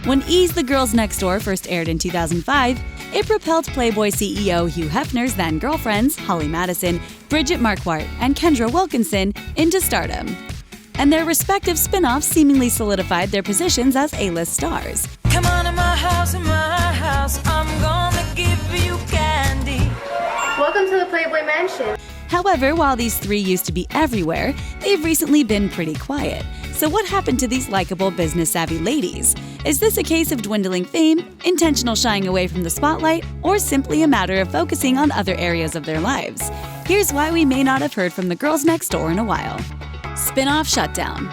When E's The Girls Next Door first aired in 2005, it propelled Playboy CEO Hugh Hefner's then-girlfriends, Holly Madison, Bridget Marquardt, and Kendra Wilkinson, into stardom. And their respective spin-offs seemingly solidified their positions as A-list stars. Come on in my house, I'm gonna give you candy. Welcome to the Playboy Mansion. However, while these three used to be everywhere, they've recently been pretty quiet. So what happened to these likable, business-savvy ladies? Is this a case of dwindling fame, intentional shying away from the spotlight, or simply a matter of focusing on other areas of their lives? Here's why we may not have heard from the girls next door in a while. Spinoff shutdown.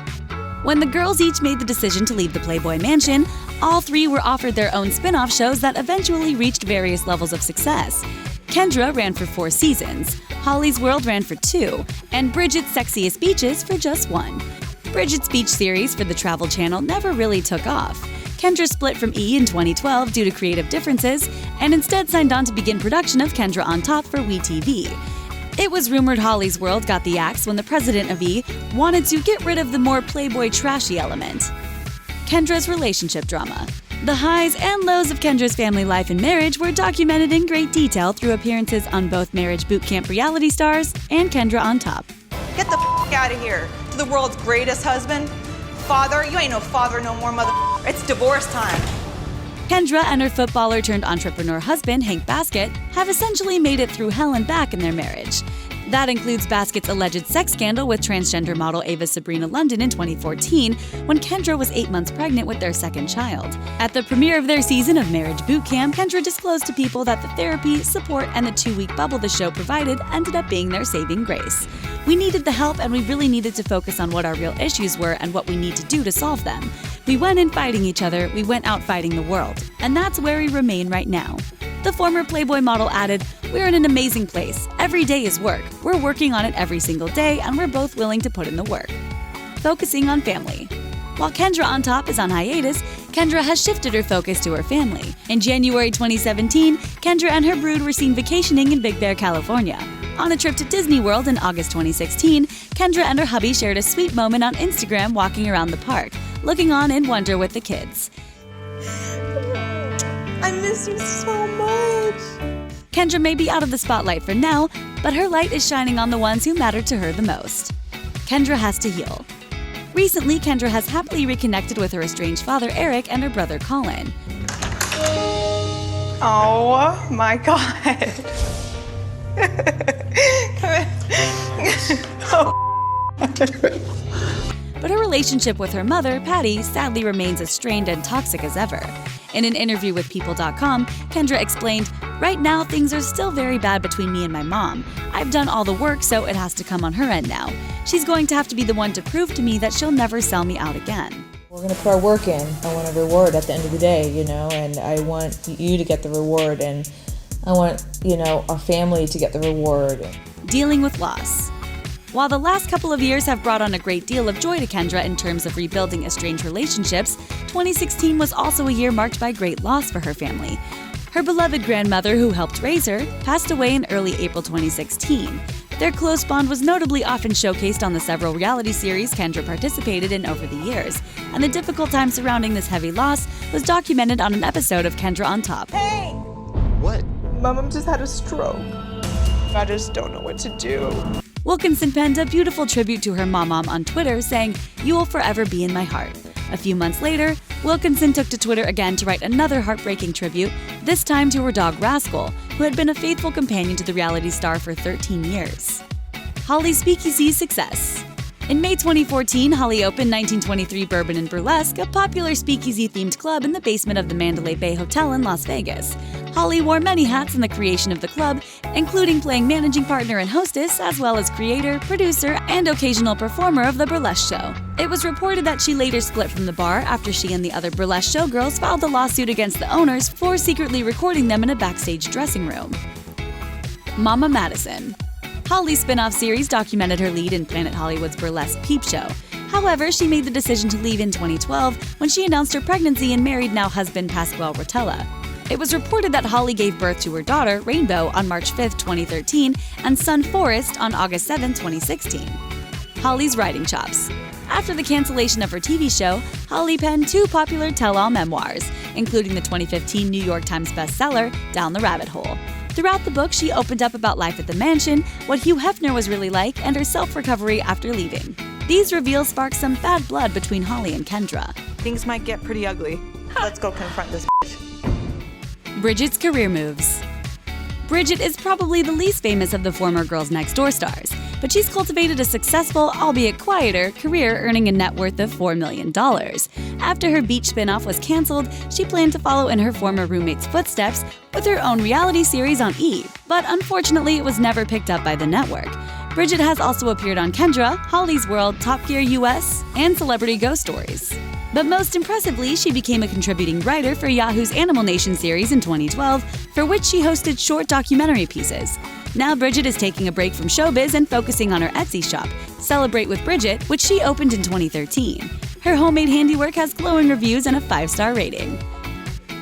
When the girls each made the decision to leave the Playboy Mansion, all three were offered their own spin-off shows that eventually reached various levels of success. Kendra ran for 4 seasons, Holly's World ran for 2, and Bridget's Sexiest Beaches for just 1. Bridget's beach series for the Travel Channel never really took off. Kendra split from E! In 2012 due to creative differences, and instead signed on to begin production of Kendra on Top for WeTV. It was rumored Holly's World got the axe when the president of E! Wanted to get rid of the more Playboy trashy element. Kendra's relationship drama. The highs and lows of Kendra's family life and marriage were documented in great detail through appearances on both Marriage Boot Camp reality stars and Kendra on Top. Get the out of here. To the world's greatest husband. Father, you ain't no father no more, mother. It's divorce time. Kendra and her footballer-turned-entrepreneur husband, Hank Baskett, have essentially made it through hell and back in their marriage. That includes Baskett's alleged sex scandal with transgender model Ava Sabrina London in 2014, when Kendra was 8 months pregnant with their second child. At the premiere of their season of Marriage Boot Camp, Kendra disclosed to people that the therapy, support, and the 2-week bubble the show provided ended up being their saving grace. We needed the help, and we really needed to focus on what our real issues were and what we need to do to solve them. We went in fighting each other, we went out fighting the world. And that's where we remain right now. The former Playboy model added, "We're in an amazing place. Every day is work. We're working on it every single day, and we're both willing to put in the work." Focusing on family. While Kendra on Top is on hiatus, Kendra has shifted her focus to her family. In January 2017, Kendra and her brood were seen vacationing in Big Bear, California. On a trip to Disney World in August 2016, Kendra and her hubby shared a sweet moment on Instagram walking around the park, looking on in wonder with the kids. I miss you so much. Kendra may be out of the spotlight for now, but her light is shining on the ones who matter to her the most. Kendra has to heal. Recently, Kendra has happily reconnected with her estranged father, Eric, and her brother, Colin. Oh my God. But her relationship with her mother, Patty, sadly remains as strained and toxic as ever. In an interview with People.com, Kendra explained, "Right now, things are still very bad between me and my mom. I've done all the work, so it has to come on her end now. She's going to have to be the one to prove to me that she'll never sell me out again." We're going to put our work in. I want a reward at the end of the day, and I want you to get the reward, and I want, our family to get the reward. Dealing with loss. While the last couple of years have brought on a great deal of joy to Kendra in terms of rebuilding estranged relationships, 2016 was also a year marked by great loss for her family. Her beloved grandmother, who helped raise her, passed away in early April 2016. Their close bond was notably often showcased on the several reality series Kendra participated in over the years, and the difficult time surrounding this heavy loss was documented on an episode of Kendra on Top. Hey! What? My mom just had a stroke. I just don't know what to do. Wilkinson penned a beautiful tribute to her mom on Twitter, saying, "You will forever be in my heart." A few months later, Wilkinson took to Twitter again to write another heartbreaking tribute, this time to her dog Rascal, who had been a faithful companion to the reality star for 13 years. Holly's speakeasy success. In May 2014, Holly opened 1923 Bourbon and Burlesque, a popular speakeasy-themed club in the basement of the Mandalay Bay Hotel in Las Vegas. Holly wore many hats in the creation of the club, including playing managing partner and hostess, as well as creator, producer, and occasional performer of the burlesque show. It was reported that she later split from the bar after she and the other burlesque showgirls filed a lawsuit against the owners for secretly recording them in a backstage dressing room. Mama Madison. Holly's spin-off series documented her lead in Planet Hollywood's burlesque Peep Show. However, she made the decision to leave in 2012 when she announced her pregnancy and married now husband Pasquale Rotella. It was reported that Holly gave birth to her daughter, Rainbow, on March 5, 2013, and son Forrest on August 7, 2016. Holly's writing chops. After the cancellation of her TV show, Holly penned 2 popular tell-all memoirs, including the 2015 New York Times bestseller, Down the Rabbit Hole. Throughout the book, she opened up about life at the mansion, what Hugh Hefner was really like, and her self-recovery after leaving. These reveals sparked some bad blood between Holly and Kendra. Things might get pretty ugly. Let's go confront this bitch. Bridget's career moves. Bridget is probably the least famous of the former Girls Next Door stars, but she's cultivated a successful, albeit quieter, career earning a net worth of $4 million. After her beach spinoff was canceled, she planned to follow in her former roommate's footsteps with her own reality series on E! But unfortunately it was never picked up by the network. Bridget has also appeared on Kendra, Holly's World, Top Gear US, and Celebrity Ghost Stories. But most impressively, she became a contributing writer for Yahoo's Animal Nation series in 2012, for which she hosted short documentary pieces. Now Bridget is taking a break from showbiz and focusing on her Etsy shop, Celebrate with Bridget, which she opened in 2013. Her homemade handiwork has glowing reviews and a 5-star rating.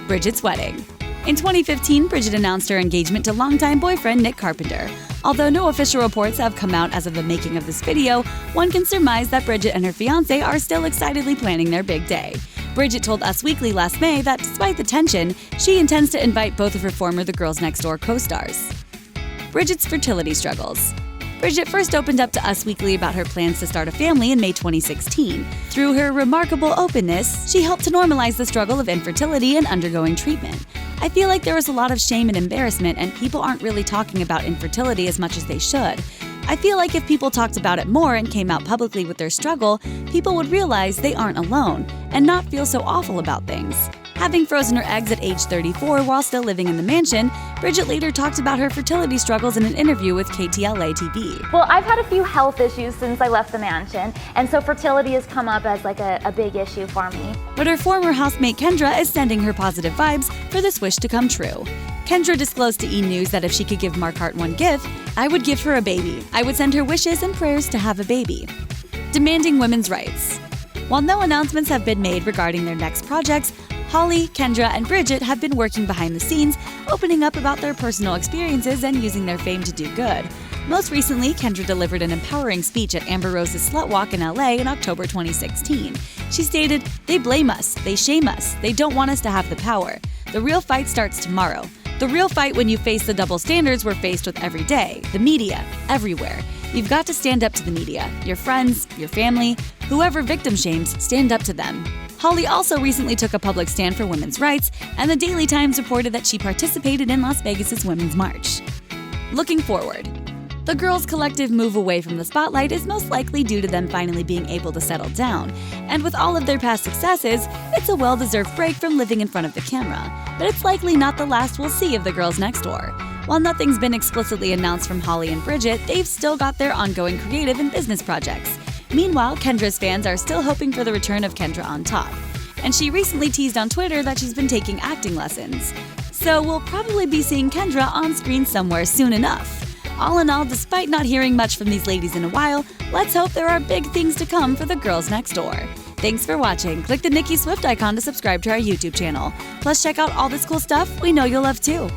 Bridget's wedding. In 2015, Bridget announced her engagement to longtime boyfriend Nick Carpenter. Although no official reports have come out as of the making of this video, one can surmise that Bridget and her fiancé are still excitedly planning their big day. Bridget told Us Weekly last May that despite the tension, she intends to invite both of her former The Girls Next Door co-stars. Bridget's fertility struggles. Bridget first opened up to Us Weekly about her plans to start a family in May 2016. Through her remarkable openness, she helped to normalize the struggle of infertility and undergoing treatment. I feel like there was a lot of shame and embarrassment, and people aren't really talking about infertility as much as they should. I feel like if people talked about it more and came out publicly with their struggle, people would realize they aren't alone and not feel so awful about things. Having frozen her eggs at age 34 while still living in the mansion, Bridget later talked about her fertility struggles in an interview with KTLA TV. Well, I've had a few health issues since I left the mansion, and so fertility has come up as like a big issue for me. But her former housemate Kendra is sending her positive vibes for this wish to come true. Kendra disclosed to E! News that if she could give Marquardt one gift, I would give her a baby. I would send her wishes and prayers to have a baby. Demanding women's rights. While no announcements have been made regarding their next projects, Holly, Kendra, and Bridget have been working behind the scenes, opening up about their personal experiences and using their fame to do good. Most recently, Kendra delivered an empowering speech at Amber Rose's Slut Walk in LA in October 2016. She stated, "They blame us, they shame us, they don't want us to have the power. The real fight starts tomorrow. The real fight when you face the double standards we're faced with every day, the media, everywhere. You've got to stand up to the media, your friends, your family, whoever victim shames, stand up to them." Holly also recently took a public stand for women's rights, and the Daily Times reported that she participated in Las Vegas's Women's March. Looking forward. The girls' collective move away from the spotlight is most likely due to them finally being able to settle down, and with all of their past successes, it's a well-deserved break from living in front of the camera. But it's likely not the last we'll see of the Girls Next Door. While nothing's been explicitly announced from Holly and Bridget, they've still got their ongoing creative and business projects. Meanwhile, Kendra's fans are still hoping for the return of Kendra on top. And she recently teased on Twitter that she's been taking acting lessons. So we'll probably be seeing Kendra on screen somewhere soon enough. All in all, despite not hearing much from these ladies in a while, let's hope there are big things to come for the Girls Next Door. Thanks for watching. Click the Nicki Swift icon to subscribe to our YouTube channel. Plus, check out all this cool stuff we know you'll love too.